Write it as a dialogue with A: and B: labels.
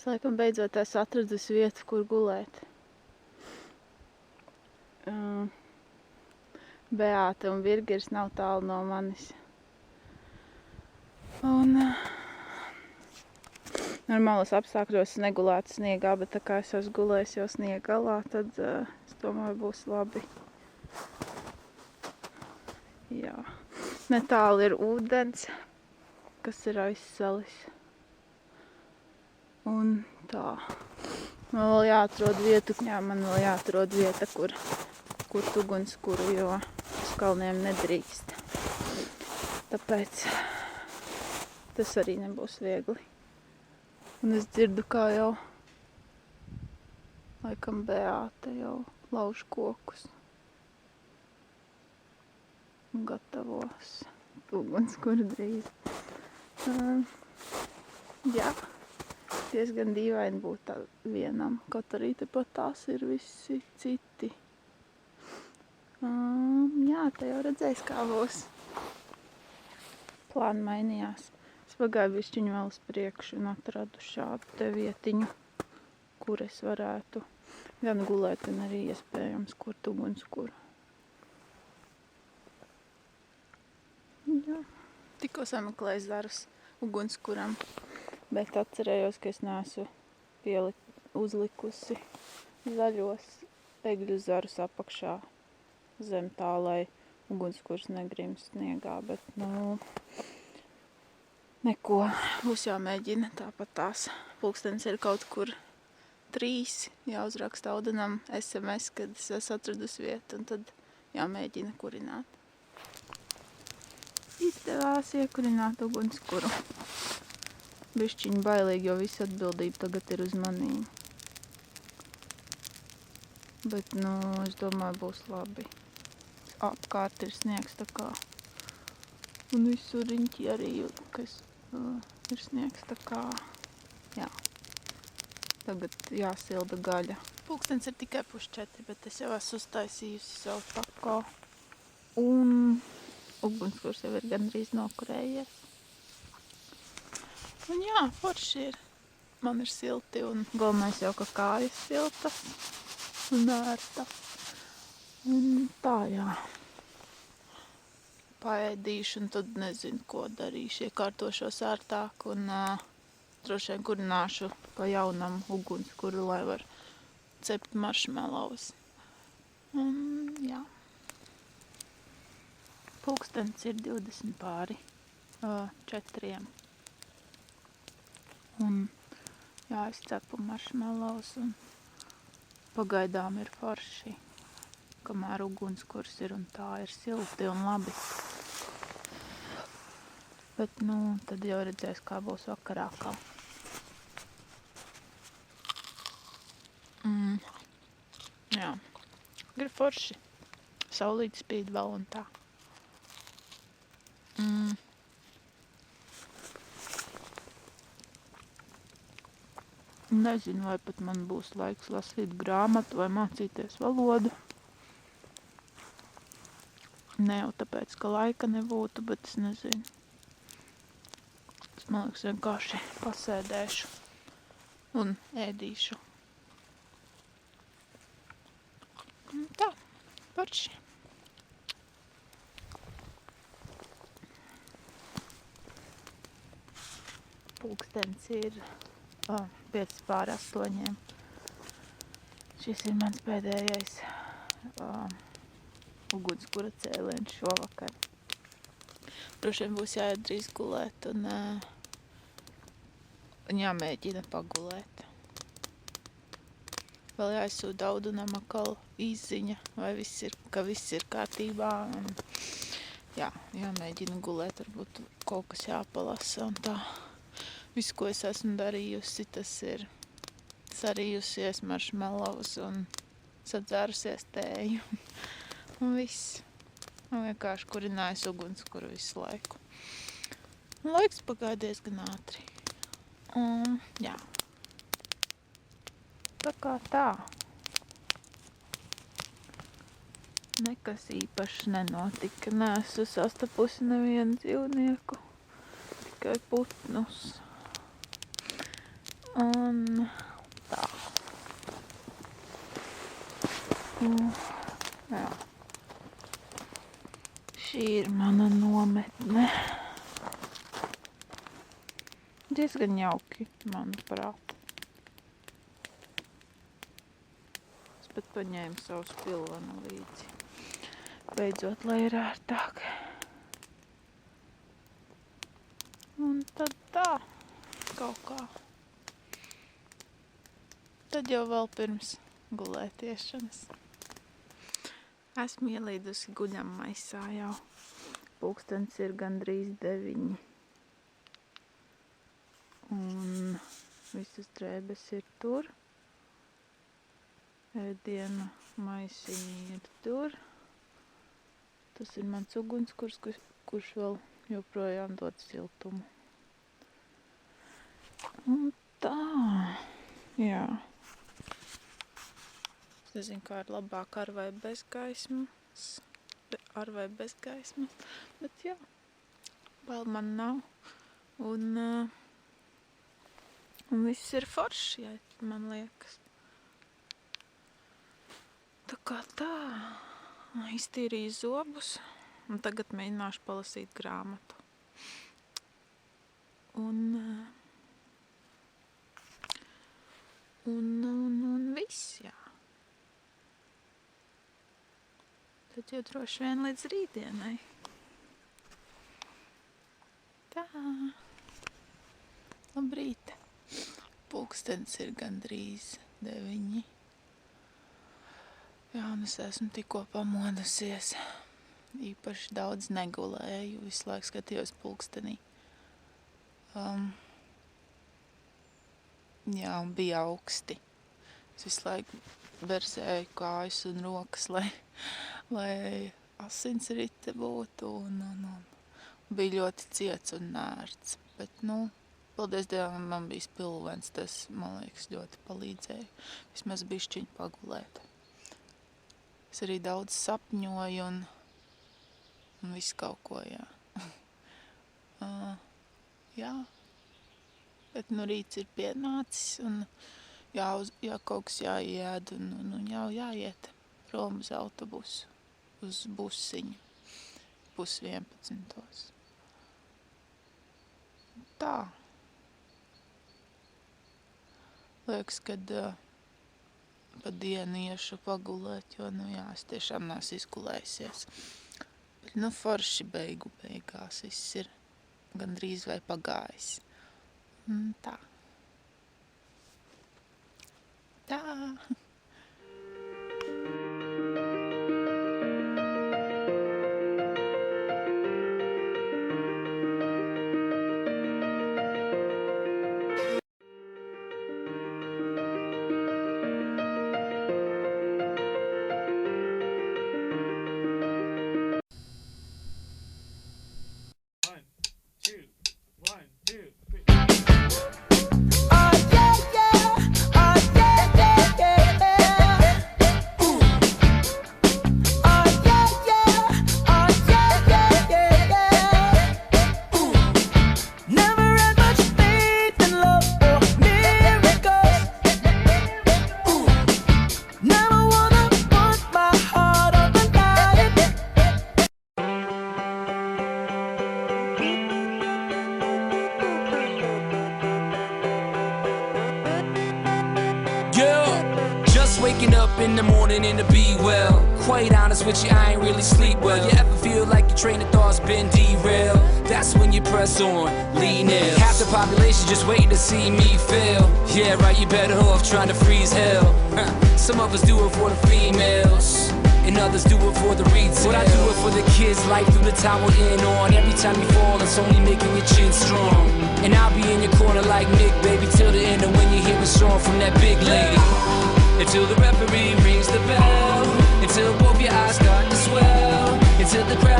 A: Es laikam beidzot esmu atradusi vietu, kur gulēt. Beāte un Virgirs nav tālu no manis. Un normālos apstākļos negulētu sniegā, bet tā kā es esmu gulējis jau sniega galā, tad es domāju, būs labi. Jā. Netālu ir ūdens, kas ir aizsalis. Un tā. Man vēl jāatrod vietu, man vēl jāatrod vieta, kur ugunskura, jo uz kalniem nedrīkst. Tāpēc tas arī nebūs viegli. Un es dzirdu, kā jau laikam Beāte jau lauž kokus. Un gatavos ugunskura drīz. Jā, diezgan dīvaini būt vienam, kaut arī tepat tās ir visi citi. Jā, te jau redzēs, kā būs. Plāni mainījās. Es pagāju bišķiņu vēl uz priekšu un atradu šādu te vietiņu, kur es varētu gan gulēt, gan arī iespējams kurt ugunskura. Jā. Tikko sameklēju zarus ugunskuram, bet atcerējos, ka es neesmu uzlikusi zaļos egļu zarus apakšā zem tā, lai ugunskurs negrimst sniegā, bet, neko, būs jāmēģina tāpat tās. Pulkstenis ir kaut kur 3, jāuzraksta Audenam SMS, kad es esmu atradusi vietu, un tad jāmēģina kurināt. Izdevās iekurināt ugunskuru. Bišķiņ bailīgi, jo visa atbildība tagad ir uz manīm. Bet, es domāju, būs labi. Apkārt ir sniegs tā kā. Un visur riņķi arī, kas ir sniegs tā kā. Jā. Tagad jāsilda gaļa. Pulkstens ir tikai 4, bet es jau esmu uztaisījusi savu tako. Un ugunskurs jau ir gandrīz nokurējies. Un jā, forši ir. Man ir silti un galvenais jau, ka kājas siltas un ērtas. Un tā, jā. Paēdīšu un tad nezinu, ko darīšu. Iekārtošos ērtāk un droši vien kurināšu pa jaunam ugunskuru, lai var cept maršmelovus. Un jā. Pulkstens ir 20 pāri 4. Un jā, es cepu maršmelovus un pagaidām ir forši. Kamēr ugunskurs ir un tā ir silti un labi. Bet, tad jau redzēs, kā būs vakarā kā. Jā, ir forši. Saulīte spīd vēl un tā. Nezinu, vai pat man būs laiks lasīt grāmatu vai mācīties valodu. Ne jau tāpēc, ka laika nebūtu, bet es nezinu. Es, man liekas, vienkārši pasēdēšu un ēdīšu. Tā, forši. Pulkstens ir 7:05. Šis ir mans pēdējais ugunskura cēliens šovakar. Droši vien būs jāiet drīz gulēt un jāmēģina pagulēt. Vēl jāizsūta Audunam atkal īsziņa, vai ka viss ir kārtībā. Un, jā, jāmēģina gulēt, varbūt kaut kas jāpalasa un tā. Viss, ko es esmu darījusi, tas ir sarījusies maršmelovus un sadzērusies tēju. Un viss. Un vienkārši kurinājusi ugunskuru visu laiku. Un laiks pagāja diezgan ātri. Un, jā. Tā kā tā. Nekas īpašs nenotika. Neesmu sastapusi nevienu dzīvnieku. Tikai putnus. Un tā. Jā. Šī ir mana nometne. Diezgan jauki, manuprāt. Es pat paņēmu savu spilvenu līdzi. Beidzot, lai ir ērtāk. Un tad tā, kaut kā. Tad jau vēl pirms gulētiešanas. Esmu ielīdusi guļam maisā jau. Pulkstens ir gandrīz 9. Un visas drēbes ir tur. Ēdienu maisiņi ir tur. Tas ir mans ugunskurs, kurš vēl joprojām dod siltumu. Un tā, jā. Es nezinu, kā ir labāk ar vai bez gaismas. Bet jā, bail man nav. Un viss ir forši, ja, man liekas. Tā kā tā, iztīrīju zobus. Un tagad mēģināšu palasīt grāmatu. Un viss, jā. Tad jau droši vien līdz rītdienai. Tā. Labrīt. Pulkstens ir gandrīz 9. Jā, un es esmu tikko pamodusies. Īpaši daudz negulēju, visu laiku skatījos pulkstenī. Jā, un bija augsti. Es visu laiku berzēju kājas un rokas, lai asinsrite būtu, un bija ļoti ciets un nērts. Bet, paldies Dievam, man bija spilvens, tas, man liekas, ļoti palīdzēja. Vismaz bišķiņ pagulēt. Es arī daudz sapņoju un visu kaut ko, jā. Jā. Bet rīts ir pienācis un jā, kaut kas jāied un jau jāiet prom uz autobusu, uz busiņu, 10:30. Tā. Liekas, kad pa dienu iešu pagulēt, jo, jā, es tiešām neesmu izgulējusies. Bet, forši beigās viss ir gandrīz vai pagājis. Tā. Tā.
B: Waking up in the morning and to be well. Quite honest with you, I ain't really sleep well. You ever feel like your train of thought's been derailed? That's when you press on, lean in. Half the population just waiting to see me fail. Yeah, right, you better off trying to freeze hell. Some of us do it for the females, and others do it for the retail. But I do it for the kids, life through the tower in on. Every time you fall, it's only making your chin strong. And I'll be in your corner like Nick, baby, till the end of when you hear a song from that big lady. Until the referee rings the bell, until both your eyes start to swell, until the crowd